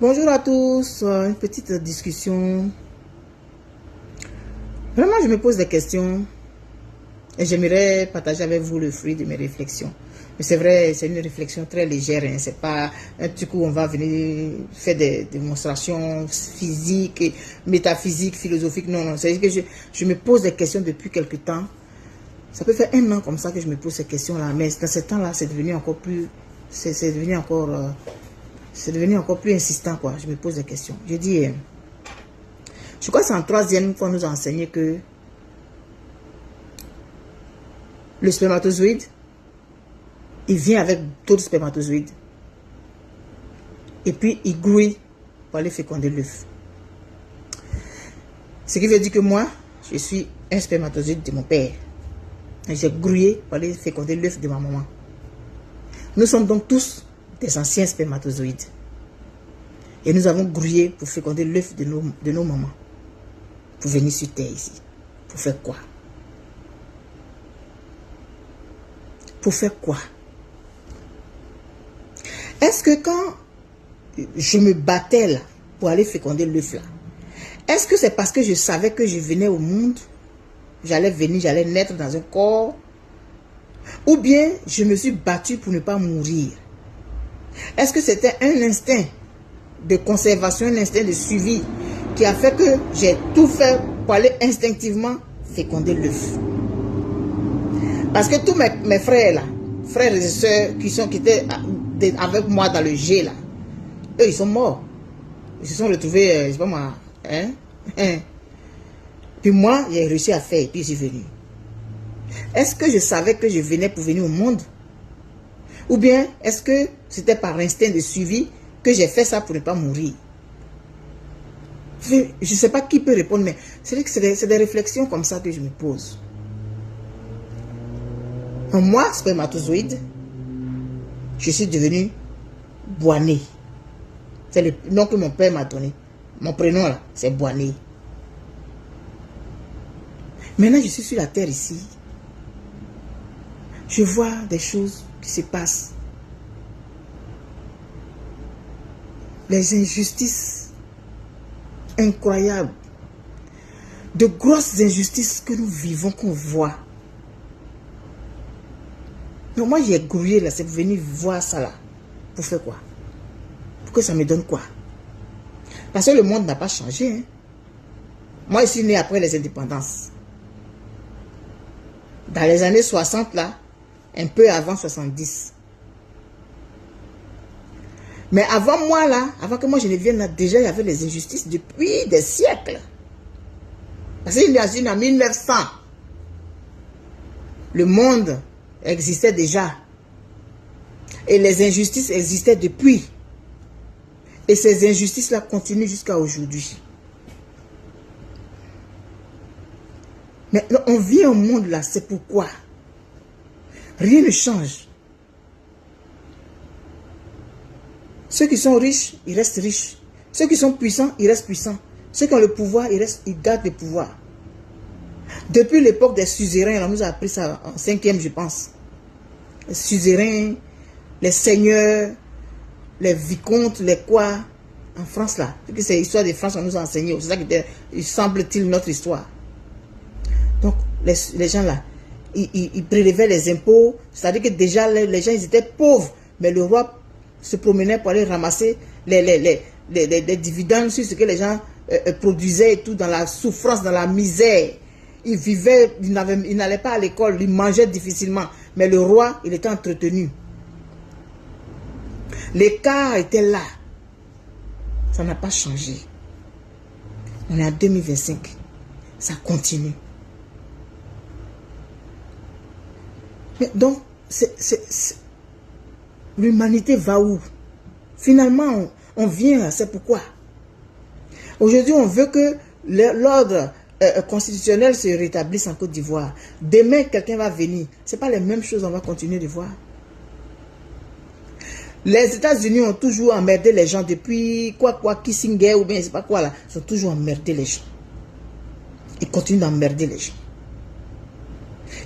Bonjour à tous, une petite discussion. Vraiment, je me pose des questions et j'aimerais partager avec vous le fruit de mes réflexions. Mais c'est vrai, c'est une réflexion très légère, hein. C'est pas un truc où on va venir faire des démonstrations physiques, métaphysiques, philosophiques. Non, non, c'est que je me pose des questions depuis quelque temps. Ça peut faire 1 an comme ça que je me pose ces questions-là, mais dans ce temps-là, c'est devenu encore plus, c'est devenu encore plus insistant, quoi. Je me pose des questions. Je dis, je crois que c'est en 3e qu'on nous a enseigné que le spermatozoïde, il vient avec d'autres spermatozoïdes. Et puis, il grouille pour aller féconder l'œuf. Ce qui veut dire que moi, je suis un spermatozoïde de mon père. Et j'ai grouillé pour aller féconder l'œuf de ma maman. Nous sommes donc tous des anciens spermatozoïdes. Et nous avons grouillé pour féconder l'œuf de nos mamans. Pour venir sur Terre ici. Pour faire quoi? Pour faire quoi? Est-ce que quand je me battais là, pour aller féconder l'œuf là, est-ce que c'est parce que je savais que je venais au monde, j'allais venir, j'allais naître dans un corps, ou bien je me suis battu pour ne pas mourir? Est-ce que c'était un instinct de conservation, un instinct de suivi qui a fait que j'ai tout fait pour aller instinctivement féconder l'œuf? Parce que tous mes frères là, frères et sœurs qui étaient avec moi dans le G là, eux ils sont morts. Ils se sont retrouvés, je sais pas moi, Puis moi, j'ai réussi à faire et puis je suis venu. Est-ce que je savais que je venais pour venir au monde? Ou bien est-ce que c'était par instinct de suivi que j'ai fait ça pour ne pas mourir? Je ne sais pas qui peut répondre, mais c'est des réflexions comme ça que je me pose. Moi, spermatozoïde, je suis devenu Boané. C'est le nom que mon père m'a donné. Mon prénom là, c'est Boané. Maintenant, je suis sur la terre ici. Je vois des choses qui se passent. Les injustices incroyables. De grosses injustices que nous vivons, qu'on voit. Donc moi, j'ai grouillé là, c'est pour venir voir ça là. Pour faire quoi? Pour que ça me donne quoi? Parce que le monde n'a pas changé. Hein? Moi, je suis né après les indépendances. Dans les années 60 là, un peu avant 70. Mais avant moi là, avant que moi je ne vienne là, déjà il y avait les injustices depuis des siècles. Parce qu'il y a en 1900, le monde existait déjà. Et les injustices existaient depuis. Et ces injustices-là continuent jusqu'à aujourd'hui. Mais on vit au monde là, c'est pourquoi. Rien ne change. Ceux qui sont riches, ils restent riches. Ceux qui sont puissants, ils restent puissants. Ceux qui ont le pouvoir, ils gardent le pouvoir. Depuis l'époque des suzerains, on nous a appris ça en 5e, je pense. Les suzerains, les seigneurs, les vicomtes, les quoi, en France là. C'est l'histoire de France, on nous a enseigné. C'est ça qui semble-t-il notre histoire. Donc, les gens là, ils prélevaient les impôts. C'est-à-dire que déjà, les gens, ils étaient pauvres. Mais le roi se promenait pour aller ramasser les dividendes sur ce que les gens produisaient et tout, dans la souffrance, dans la misère. Ils vivaient, ils n'allaient pas à l'école, ils mangeaient difficilement. Mais le roi, il était entretenu. L'écart était là. Ça n'a pas changé. On est en 2025. Ça continue. Mais donc, l'humanité va où? Finalement, on vient, c'est pourquoi. Aujourd'hui, on veut que l'ordre constitutionnel se rétablisse en Côte d'Ivoire. Demain, quelqu'un va venir. Ce n'est pas les mêmes choses, on va continuer de voir. Les États-Unis ont toujours emmerdé les gens depuis Kissinger ou bien je ne sais pas quoi là. Ils ont toujours emmerdé les gens. Ils continuent d'emmerder les gens.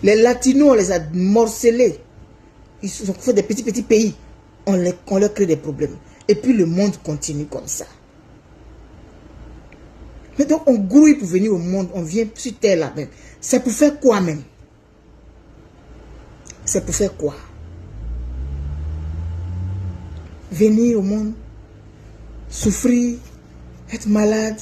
Les Latinos, on les a morcelés. Ils ont fait des petits pays. On leur crée des problèmes. Et puis le monde continue comme ça. Mais donc on grouille pour venir au monde, on vient sur terre là même. C'est pour faire quoi même? C'est pour faire quoi? Venir au monde, souffrir, être malade,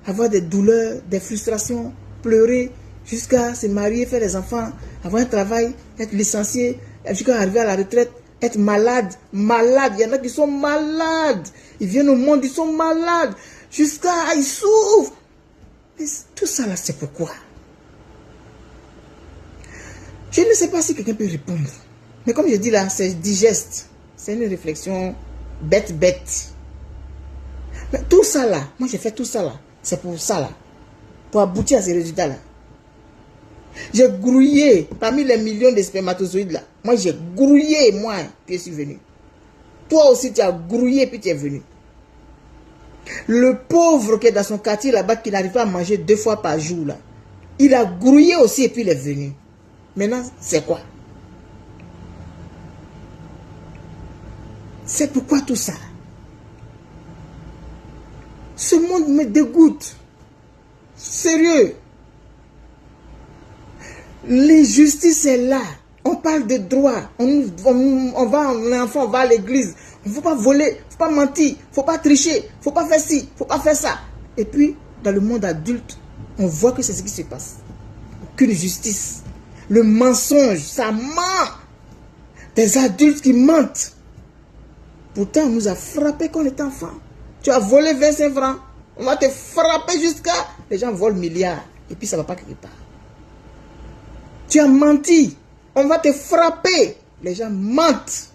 avoir des douleurs, des frustrations, pleurer, jusqu'à se marier, faire des enfants, avoir un travail, être licencié, jusqu'à arriver à la retraite, être malade, malade. Il y en a qui sont malades. Ils viennent au monde, ils sont malades. Jusqu'à, ils souffrent. Mais tout ça là, c'est pourquoi? Je ne sais pas si quelqu'un peut répondre. Mais comme je dis là, c'est digeste. C'est une réflexion bête. Mais tout ça là, moi j'ai fait tout ça là. C'est pour ça là. Pour aboutir à ces résultats là. J'ai grouillé parmi les millions de spermatozoïdes là. Moi j'ai grouillé, moi, puis je suis venu. Toi aussi tu as grouillé puis tu es venu. Le pauvre qui est dans son quartier là-bas, qui n'arrive pas à manger 2 fois par jour là. Il a grouillé aussi et puis il est venu. Maintenant, c'est quoi? C'est pourquoi tout ça? Ce monde me dégoûte. Sérieux. L'injustice est là. On parle de droit. On va, on enfant, on va à l'église. Il ne faut pas voler, il ne faut pas mentir, il ne faut pas tricher, il ne faut pas faire ci, il ne faut pas faire ça. Et puis, dans le monde adulte, on voit que c'est ce qui se passe. Aucune justice. Le mensonge, ça ment. Des adultes qui mentent. Pourtant, on nous a frappé quand on était enfant. Tu as volé 25 francs. On va te frapper jusqu'à... Les gens volent milliards. Et puis ça ne va pas quelque part. Tu as menti. On va te frapper. Les gens mentent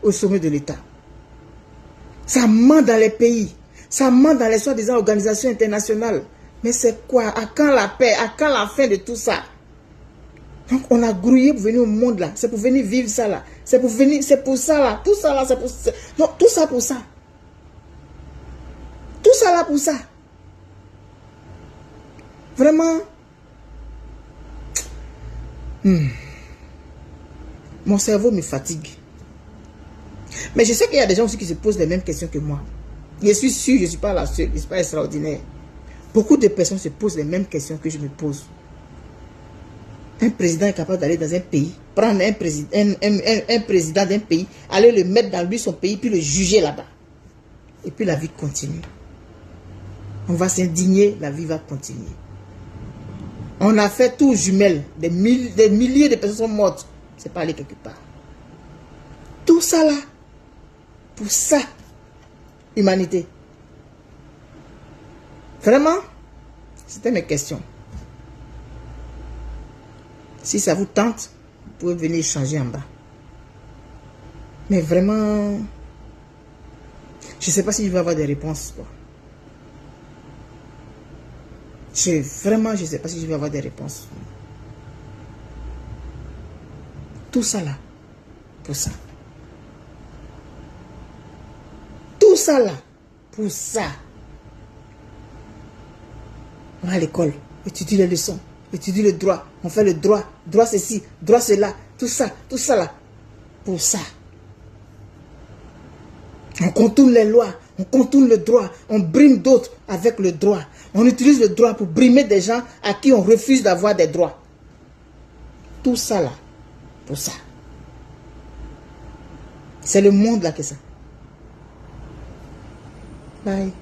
au sommet de l'État. Ça ment dans les pays. Ça ment dans les soi-disant organisations internationales. Mais c'est quoi? À quand la paix? À quand la fin de tout ça? Donc on a grouillé pour venir au monde là. C'est pour venir vivre ça là. C'est pour venir, c'est pour ça là. Tout ça là, c'est pour ça. Non, tout ça pour ça. Tout ça là pour ça. Vraiment. Mon cerveau me fatigue. Mais je sais qu'il y a des gens aussi qui se posent les mêmes questions que moi. Je suis sûr, je ne suis pas la seule. Je ne suis pas extraordinaire. Beaucoup de personnes se posent les mêmes questions que je me pose. Un président est capable d'aller dans un pays, prendre un président d'un pays, aller le mettre dans lui son pays, puis le juger là-bas. Et puis la vie continue. On va s'indigner, la vie va continuer. On a fait tout jumelles, des milliers de personnes sont mortes. C'est pas aller quelque part. Tout ça là, pour ça, humanité. Vraiment, c'était mes questions. Si ça vous tente, vous pouvez venir échanger en bas. Mais vraiment, je ne sais pas si je vais avoir des réponses. Vraiment, je ne sais pas si je vais avoir des réponses. Tout ça là, pour ça. Tout ça là, pour ça. On va à l'école, étudie les leçons, étudie le droit, on fait le droit, droit ceci, droit cela, tout ça là, pour ça. On contourne les lois, on contourne le droit, on brime d'autres avec le droit. On utilise le droit pour brimer des gens à qui on refuse d'avoir des droits. Tout ça là, pour ça. C'est le monde là que ça. Bye.